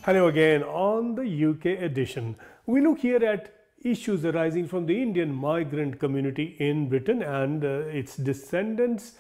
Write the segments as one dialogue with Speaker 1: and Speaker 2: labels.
Speaker 1: Hello again. On the UK edition, we look here at issues arising from the Indian migrant community in Britain and its descendants.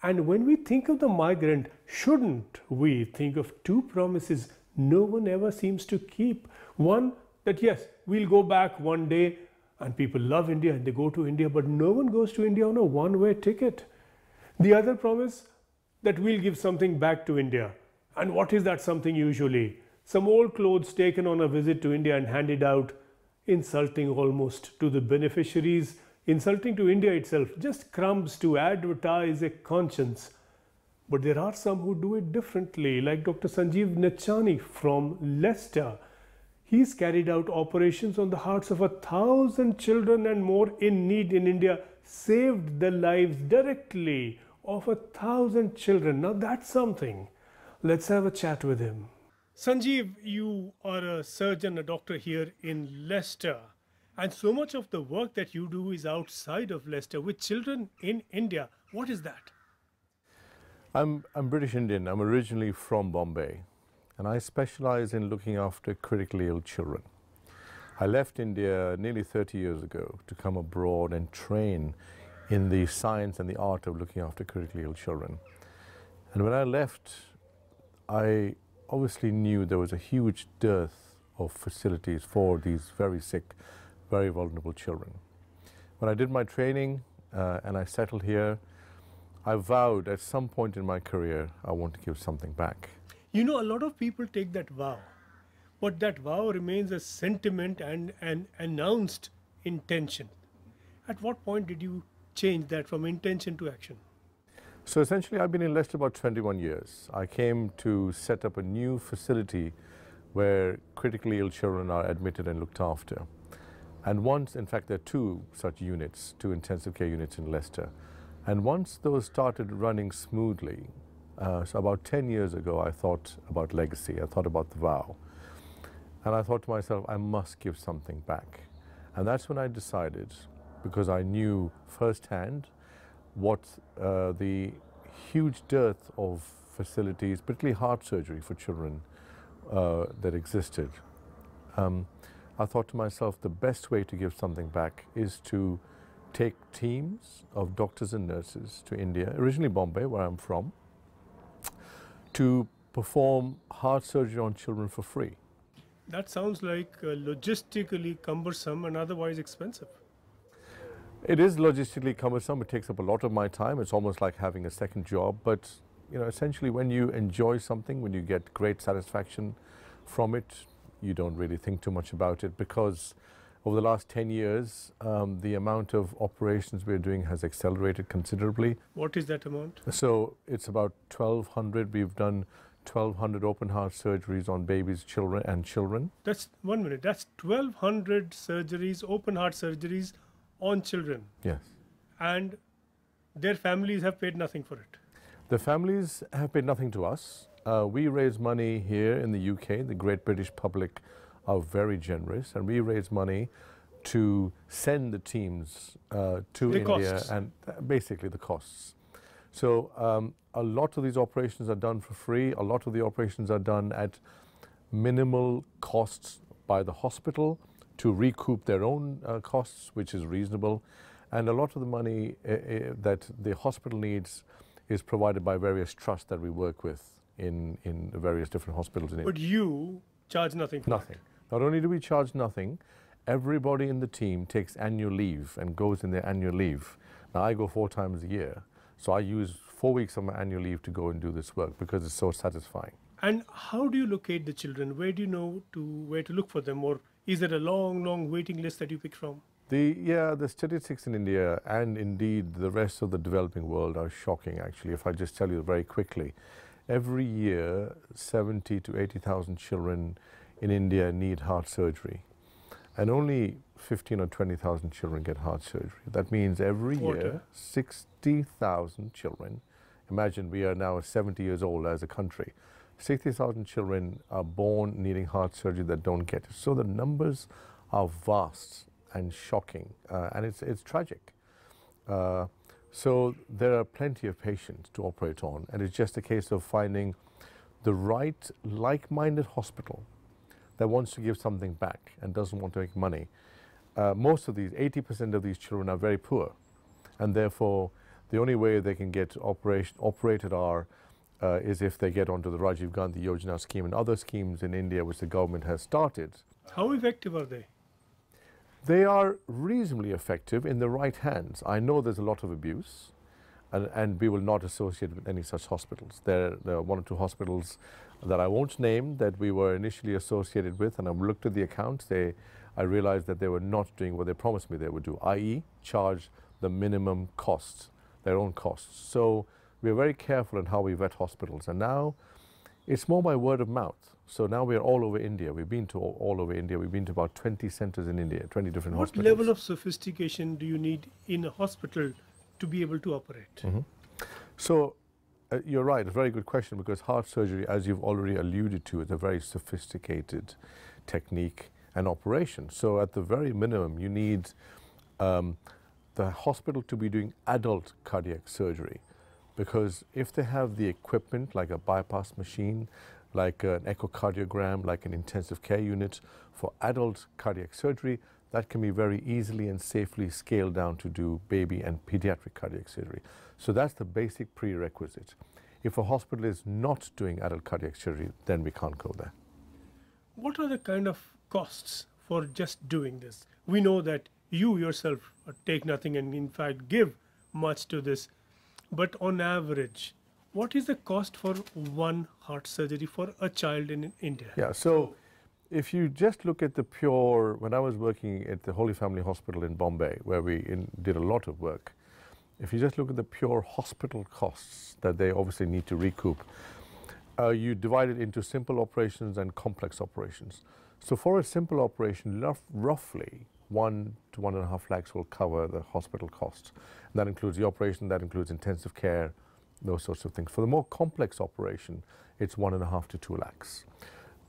Speaker 1: And when we think of the migrant, shouldn't we think of two promises no one ever seems to keep? One, that yes, we'll go back one day, and people love India and they go to India, but no one goes to India on a one-way ticket. The other promise, that we'll give something back to India. And what is that something usually? Some old clothes taken on a visit to India and handed out, insulting almost to the beneficiaries, insulting to India itself, just crumbs to advertise a conscience. But there are some who do it differently, like Dr. Sanjiv Nichani from Leicester. He's carried out operations on the hearts of 1,000 children and more in need in India, saved the lives directly of 1,000 children. Now that's something. Let's have a chat with him. Sanjiv, you are a surgeon, a doctor here in Leicester, and so much of the work that you do is outside of Leicester with children in India. What is that?
Speaker 2: I'm British Indian. I'm originally from Bombay, and I specialize in looking after critically ill children. I left India nearly 30 years ago to come abroad and train in the science and the art of looking after critically ill children. And when I left, I obviously knew there was a huge dearth of facilities for these very sick, very vulnerable children. When I did my training and I settled here, I vowed at some point in my career I want to give something back.
Speaker 1: You know, a lot of people take that vow, but that vow remains a sentiment and an announced intention. At what point did you change that from intention to action?
Speaker 2: So essentially, I've been in Leicester about 21 years. I came to set up a new facility where critically ill children are admitted and looked after. And once, in fact, there are two such units, two intensive care units in Leicester. And once those started running smoothly, so about 10 years ago, I thought about legacy. I thought about the vow. And I thought to myself, I must give something back. And that's when I decided, because I knew firsthand what the huge dearth of facilities, particularly heart surgery for children, that existed. I thought to myself, the best way to give something back is to take teams of doctors and nurses to India, originally Bombay, where I'm from, to perform heart surgery on children for free.
Speaker 1: That sounds like logistically cumbersome and otherwise expensive.
Speaker 2: It is logistically cumbersome. It takes up a lot of my time. It's almost like having a second job. But you know, essentially, when you enjoy something, when you get great satisfaction from it, you don't really think too much about it, because over the last 10 years, the amount of operations we're doing has accelerated considerably.
Speaker 1: What is that amount?
Speaker 2: So it's about 1,200. We've done 1,200 open heart surgeries on babies, children.
Speaker 1: That's 1 minute. That's 1,200 surgeries, open heart surgeries on children.
Speaker 2: Yes.
Speaker 1: And their families have paid nothing for it.
Speaker 2: The families have paid nothing to us. We raise money here in the UK. The great British public are very generous, and we raise money to send the teams to India,
Speaker 1: costs.
Speaker 2: and basically the costs. So a lot of these operations are done for free. A lot of the operations are done at minimal costs by the hospital to recoup their own costs, which is reasonable. And a lot of the money that the hospital needs is provided by various trusts that we work with in the various different hospitals in India.
Speaker 1: But you charge nothing for
Speaker 2: Nothing. Not only do we charge nothing, everybody in the team takes annual leave and goes in their annual leave. Now, I go 4 times a year, so I use 4 weeks of my annual leave to go and do this work because it's so satisfying.
Speaker 1: And how do you locate the children? Where do you know where to look for them? Or is there a long, long waiting list that you pick from?
Speaker 2: The statistics in India and indeed the rest of the developing world are shocking, actually. If I just tell you very quickly, every year 70 to 80,000 children in India need heart surgery, and only 15 or 20,000 children get heart surgery. That means every year 60,000 children. Imagine, we are now 70 years old as a country. 60,000 children are born needing heart surgery that don't get it. So the numbers are vast and shocking, and it's tragic. So there are plenty of patients to operate on, and it's just a case of finding the right like-minded hospital that wants to give something back and doesn't want to make money. Most of these, 80% of these children are very poor, and therefore the only way they can get operated is if they get onto the Rajiv Gandhi Yojana scheme and other schemes in India which the government has started.
Speaker 1: How effective are they?
Speaker 2: They are reasonably effective in the right hands. I know there's a lot of abuse, and we will not associate with any such hospitals. There are one or two hospitals that I won't name that we were initially associated with, and I looked at the accounts. I realized that they were not doing what they promised me they would do, i.e. charge the minimum costs, their own costs. So we are very careful in how we vet hospitals, and now it's more by word of mouth. So now we are all over India. We've been to all over India. We've been to about 20 centers in India, 20 different hospitals.
Speaker 1: What level of sophistication do you need in a hospital to be able to operate?
Speaker 2: Mm-hmm. So you're right, a very good question, because heart surgery, as you've already alluded to, is a very sophisticated technique and operation. So at the very minimum, you need the hospital to be doing adult cardiac surgery, because if they have the equipment like a bypass machine, like an echocardiogram, like an intensive care unit for adult cardiac surgery, that can be very easily and safely scaled down to do baby and pediatric cardiac surgery. So that's the basic prerequisite. If a hospital is not doing adult cardiac surgery, then we can't go there.
Speaker 1: What are the kind of costs for just doing this? We know that you yourself take nothing and in fact give much to this, but on average, what is the cost for one heart surgery for a child in India?
Speaker 2: Yeah, so if you just look at the pure, when I was working at the Holy Family Hospital in Bombay, where we did a lot of work, if you just look at the pure hospital costs that they obviously need to recoup, you divide it into simple operations and complex operations. So for a simple operation, roughly 1 to 1.5 lakhs will cover the hospital costs. That includes the operation, that includes intensive care, those sorts of things. For the more complex operation, it's 1.5 to 2 lakhs.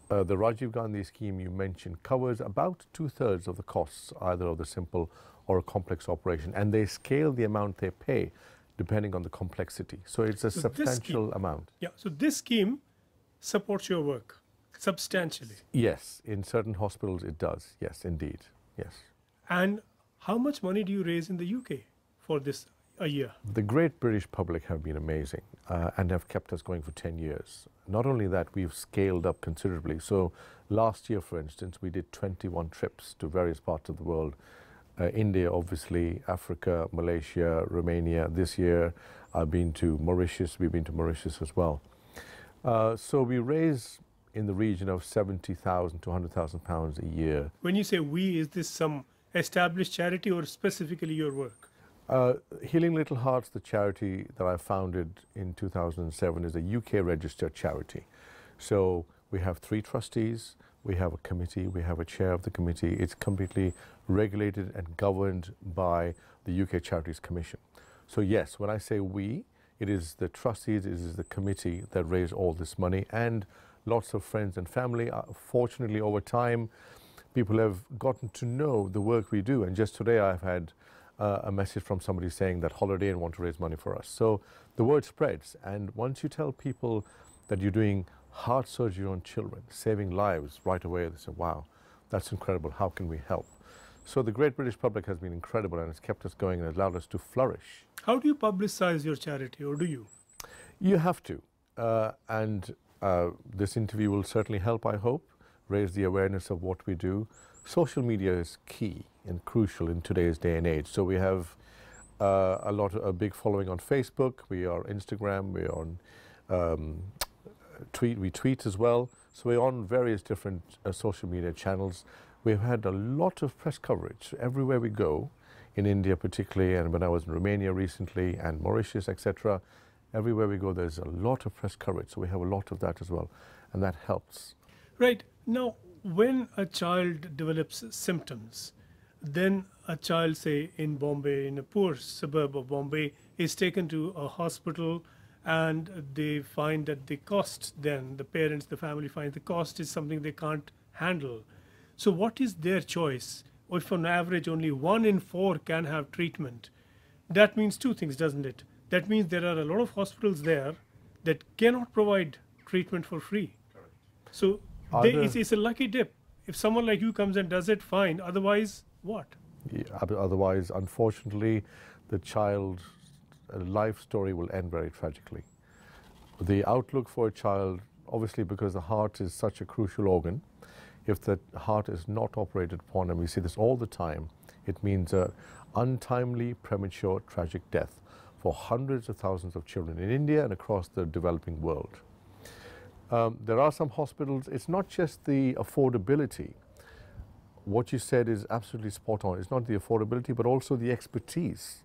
Speaker 2: The Rajiv Gandhi scheme you mentioned covers about 2/3 of the costs, either of the simple or a complex operation, and they scale the amount they pay depending on the complexity. So it's a substantial amount.
Speaker 1: Yeah, so this scheme supports your work substantially.
Speaker 2: Yes, in certain hospitals it does. Yes, indeed. Yes.
Speaker 1: And how much money do you raise in the UK for this a year?
Speaker 2: The great British public have been amazing and have kept us going for 10 years. Not only that, we've scaled up considerably. So last year, for instance, we did 21 trips to various parts of the world. India, obviously, Africa, Malaysia, Romania. This year, I've been to Mauritius. We've been to Mauritius as well. So we raise in the region of 70,000 to 100,000 pounds a year.
Speaker 1: When you say we, is this some established charity or specifically your work?
Speaker 2: Healing Little Hearts, the charity that I founded in 2007, is a UK registered charity. So we have 3 trustees, we have a committee, we have a chair of the committee. It's completely regulated and governed by the UK Charities Commission. So yes, when I say we, it is the trustees, it is the committee that raise all this money, and lots of friends and family. Fortunately, over time, people have gotten to know the work we do. And just today I've had a message from somebody saying that Holiday Inn want to raise money for us. So the word spreads, and once you tell people that you're doing heart surgery on children, saving lives right away, they say, wow, that's incredible, how can we help? So the great British public has been incredible, and it's kept us going and allowed us to flourish.
Speaker 1: How do you publicize your charity, or do you?
Speaker 2: You have to, this interview will certainly help, I hope, raise the awareness of what we do. Social media is key and crucial in today's day and age. So we have a big following on Facebook, we are on Instagram, we're on we tweet as well. So we're on various different social media channels. We've had a lot of press coverage everywhere we go, in India particularly, and when I was in Romania recently, and Mauritius, etc. Everywhere we go, there's a lot of press coverage. So we have a lot of that as well, and that helps.
Speaker 1: Right. Now, when a child develops symptoms, then a child, say in Bombay, in a poor suburb of Bombay, is taken to a hospital, and they find that the cost, then the parents, the family find the cost is something they can't handle. So what is their choice? If on average only 1 in 4 can have treatment, that means 2 things, doesn't it? That means there are a lot of hospitals there that cannot provide treatment for free. Correct. So It's a lucky dip. If someone like you comes and does it, fine. Otherwise, what?
Speaker 2: Yeah, otherwise, unfortunately, the child's life story will end very tragically. The outlook for a child, obviously because the heart is such a crucial organ, if the heart is not operated upon, and we see this all the time, it means an untimely, premature, tragic death for hundreds of thousands of children in India and across the developing world. There are some hospitals, it's not just the affordability. What you said is absolutely spot on. It's not the affordability, but also the expertise.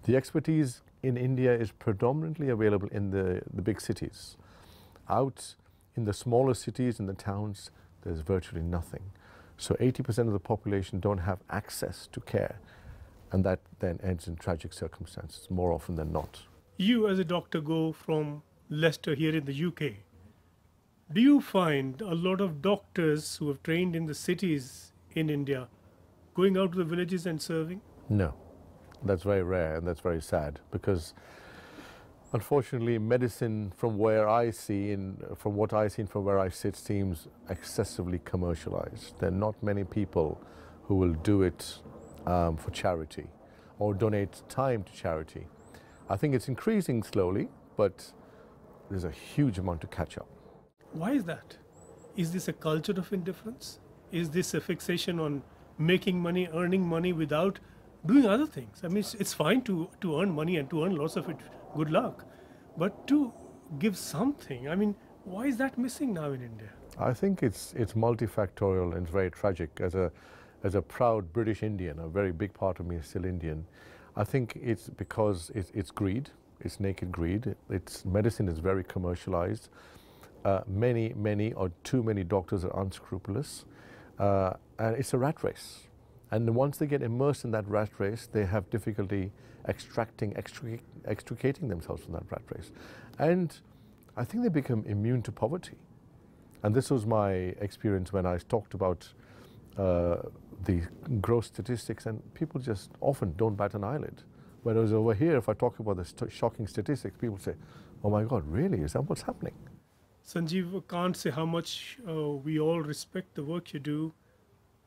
Speaker 2: The expertise in India is predominantly available in the big cities. Out in the smaller cities, in the towns, there's virtually nothing. So 80% of the population don't have access to care, and that then ends in tragic circumstances, more often than not.
Speaker 1: You as a doctor go from Leicester here in the UK. Do you find a lot of doctors who have trained in the cities in India going out to the villages and serving?
Speaker 2: No, that's very rare, and that's very sad, because unfortunately medicine from where I see, from what I see from where I sit, seems excessively commercialized. There are not many people who will do it for charity or donate time to charity. I think it's increasing slowly, but there's a huge amount to catch up.
Speaker 1: Why is that? Is this a culture of indifference? Is this a fixation on making money, earning money without doing other things? I mean, it's fine to earn money and to earn lots of it, good luck. But to give something, I mean, why is that missing now in India?
Speaker 2: I think it's multifactorial and it's very tragic. As a proud British Indian, a very big part of me is still Indian. I think it's because it's greed, it's naked greed. Medicine is very commercialized. Many or too many doctors are unscrupulous, and it's a rat race. And once they get immersed in that rat race, they have difficulty extricating themselves from that rat race. And I think they become immune to poverty. And this was my experience when I talked about the gross statistics, and people just often don't bat an eyelid. Whereas over here, if I talk about the shocking statistics, people say, oh my God, really? Is that what's happening?
Speaker 1: Sanjiv, can't say how much we all respect the work you do,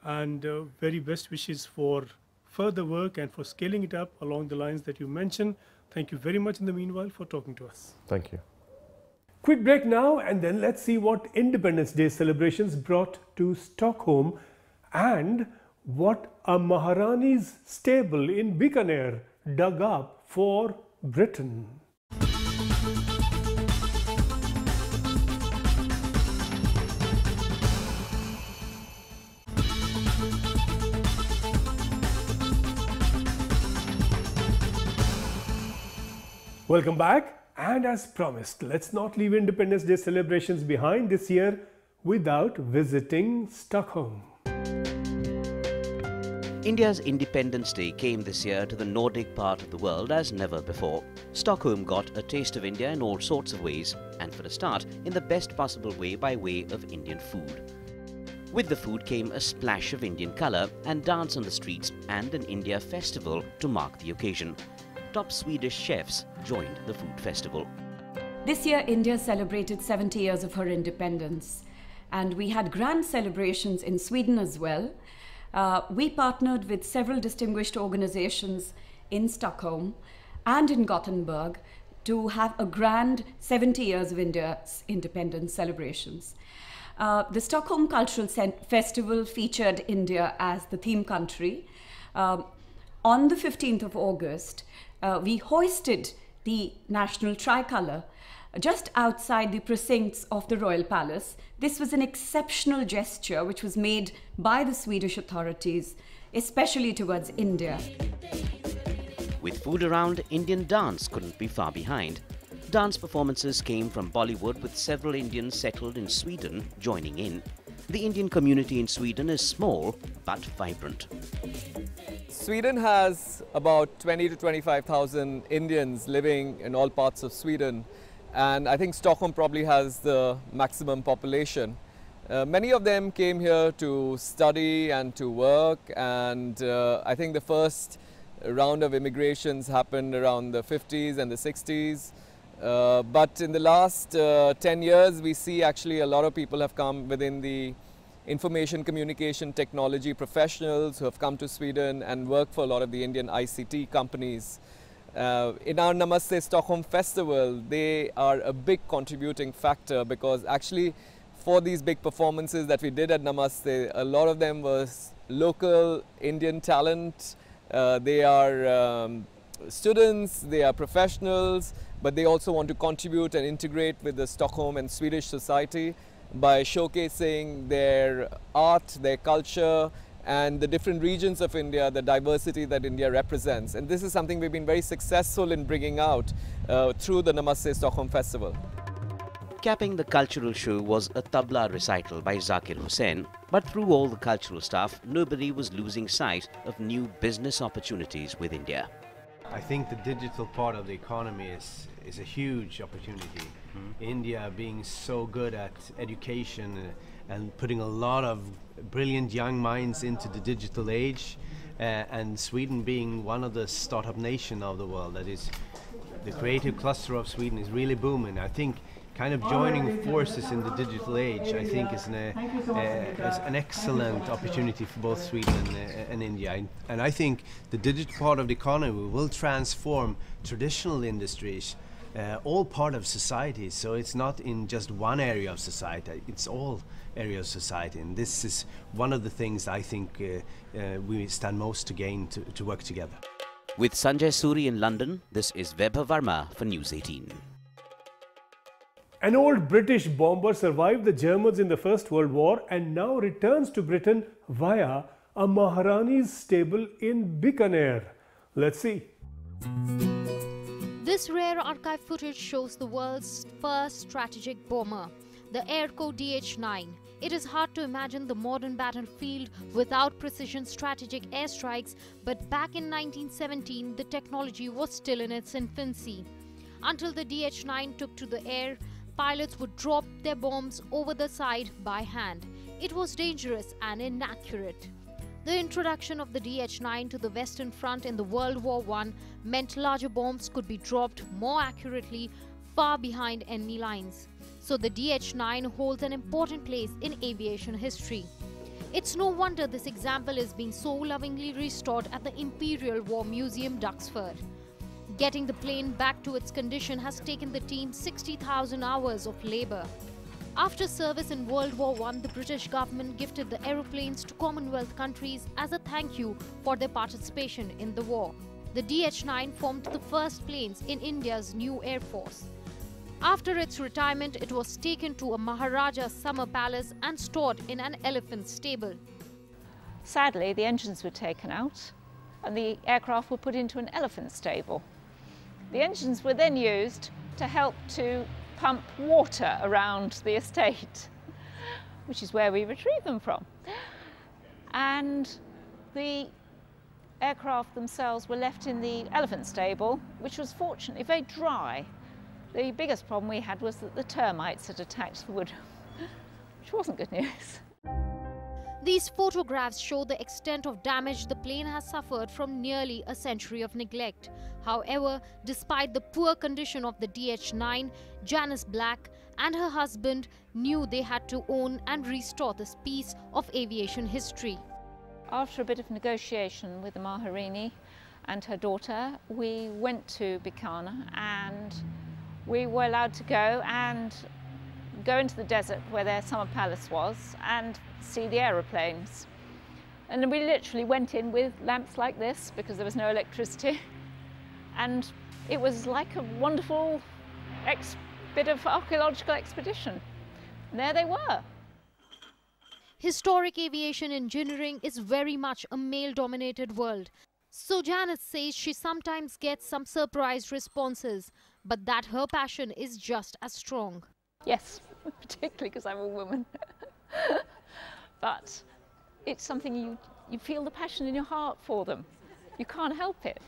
Speaker 1: and very best wishes for further work and for scaling it up along the lines that you mentioned. Thank you very much in the meanwhile for talking to us.
Speaker 2: Thank you.
Speaker 1: Quick break now, and then let's see what Independence Day celebrations brought to Stockholm and what a Maharani's stable in Bikaner dug up for Britain. Welcome back, and as promised, let's not leave Independence Day celebrations behind this year without visiting Stockholm.
Speaker 3: India's Independence Day came this year to the Nordic part of the world as never before. Stockholm got a taste of India in all sorts of ways, and for a start, in the best possible way by way of Indian food. With the food came a splash of Indian colour and dance on the streets and an India festival to mark the occasion. Top Swedish chefs joined the food festival.
Speaker 4: This year, India celebrated 70 years of her independence, and we had grand celebrations in Sweden as well. We partnered with several distinguished organizations in Stockholm and in Gothenburg to have a grand 70 years of India's independence celebrations. The Stockholm Cultural Festival featured India as the theme country. On the 15th of August, we hoisted the national tricolour just outside the precincts of the Royal Palace. This was an exceptional gesture which was made by the Swedish authorities, especially towards India.
Speaker 3: With food around, Indian dance couldn't be far behind. Dance performances came from Bollywood, with several Indians settled in Sweden joining in. The Indian community in Sweden is small but vibrant.
Speaker 5: Sweden has about 20 to 25,000 Indians living in all parts of Sweden, and I think Stockholm probably has the maximum population. Many of them came here to study and to work, and I think the first round of immigrations happened around the 50s and the 60s. But in the last 10 years, we see actually a lot of people have come within the information communication technology professionals who have come to Sweden and work for a lot of the Indian ICT companies. In our Namaste Stockholm festival, they are a big contributing factor, because actually for these big performances that we did at Namaste, a lot of them was local Indian talent. They are students, they are professionals, but they also want to contribute and integrate with the Stockholm and Swedish society by showcasing their art, their culture, and the different regions of India, the diversity that India represents. And this is something we've been very successful in bringing out through the Namaste Stockholm Festival.
Speaker 3: Capping the cultural show was a tabla recital by Zakir Hussain, but through all the cultural stuff, nobody was losing sight of new business opportunities with India.
Speaker 6: I think the digital part of the economy is a huge opportunity. India being so good at education and putting a lot of brilliant young minds into the digital age, and Sweden being one of the startup nation of the world, that is, the creative cluster of Sweden is really booming. I think kind of joining forces in the digital age, I think is an excellent opportunity for both Sweden and India. And I think the digital part of the economy will transform traditional industries, all part of society. So it's not in just one area of society, it's all areas of society. And this is one of the things I think we stand most to gain to work together.
Speaker 3: With Sanjay, Suri in London, this is Vaibhav Verma for News 18.
Speaker 1: An old British bomber survived the Germans in the First World War and now returns to Britain via a Maharani's stable in Bikaner. Let's see.
Speaker 7: This rare archive footage shows the world's first strategic bomber, the Airco DH9. It is hard to imagine the modern battlefield without precision strategic airstrikes, but back in 1917, the technology was still in its infancy. Until the DH9 took to the air, pilots would drop their bombs over the side by hand. It was dangerous and inaccurate. The introduction of the DH9 to the Western Front in the World War I meant larger bombs could be dropped more accurately far behind enemy lines. So the DH9 holds an important place in aviation history. It's no wonder this example is being so lovingly restored at the Imperial War Museum, Duxford. Getting the plane back to its condition has taken the team 60,000 hours of labor. After service in World War I, the British government gifted the aeroplanes to Commonwealth countries as a thank you for their participation in the war. The DH9 formed the first planes in India's new Air Force. After its retirement, it was taken to a Maharaja's summer palace and stored in an elephant stable.
Speaker 8: Sadly, the engines were taken out and the aircraft were put into an elephant stable. The engines were then used to help to pump water around the estate, which is where we retrieve them from. And the aircraft themselves were left in the elephant stable, which was fortunately very dry. The biggest problem we had was that the termites had attacked the wood, which wasn't good news.
Speaker 7: These photographs show the extent of damage the plane has suffered from nearly a century of neglect. However, despite the poor condition of the DH9, Janice Black and her husband knew they had to own and restore this piece of aviation history.
Speaker 8: After a bit of negotiation with the Maharini and her daughter, we went to Bikaner and we were allowed to go into the desert where their summer palace was and see the aeroplanes. And we literally went in with lamps like this because there was no electricity. And it was like a wonderful bit of archaeological expedition. And there they were.
Speaker 7: Historic aviation engineering is very much a male-dominated world. So Janice says she sometimes gets some surprised responses, but that her passion is just as strong.
Speaker 8: Yes, particularly because I'm a woman. But it's something you feel the passion in your heart for them. You can't help it.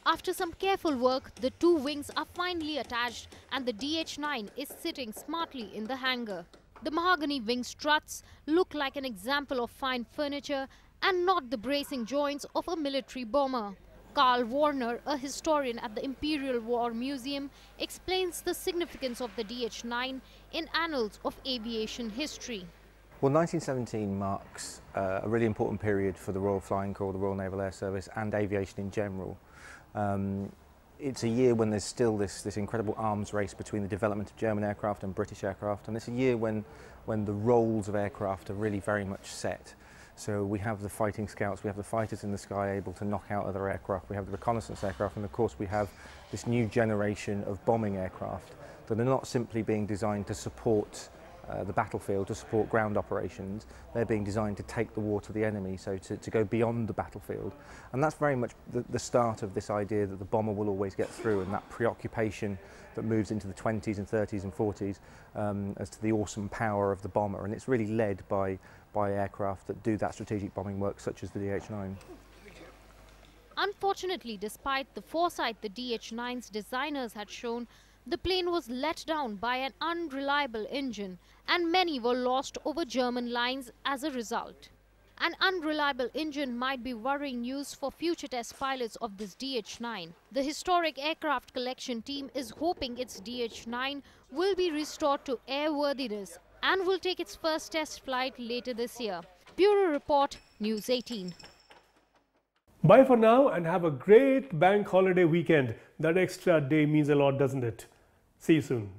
Speaker 7: After some careful work, the two wings are finally attached and the DH9 is sitting smartly in the hangar. The mahogany wing struts look like an example of fine furniture and not the bracing joints of a military bomber. Carl Warner, a historian at the Imperial War Museum, explains the significance of the DH9 in annals of aviation history.
Speaker 9: Well, 1917 marks a really important period for the Royal Flying Corps, the Royal Naval Air Service and aviation in general. It's a year when there's still this incredible arms race between the development of German aircraft and British aircraft, and it's a year when the roles of aircraft are really very much set. So we have the fighting scouts, we have the fighters in the sky able to knock out other aircraft, we have the reconnaissance aircraft, and of course we have this new generation of bombing aircraft that are not simply being designed to support the battlefield, to support ground operations. They're being designed to take the war to the enemy, so to go beyond the battlefield. And that's very much the start of this idea that the bomber will always get through, and that preoccupation that moves into the 20s and 30s and 40s as to the awesome power of the bomber. And it's really led by aircraft that do that strategic bombing work, such as the DH9.
Speaker 7: Unfortunately, despite the foresight the DH9's designers had shown, the plane was let down by an unreliable engine, and many were lost over German lines as a result. An unreliable engine might be worrying news for future test pilots of this DH9. The Historic Aircraft Collection team is hoping its DH9 will be restored to airworthiness and will take its first test flight later this year. Bureau Report, News 18.
Speaker 1: Bye for now and have a great bank holiday weekend. That extra day means a lot, doesn't it? See you soon.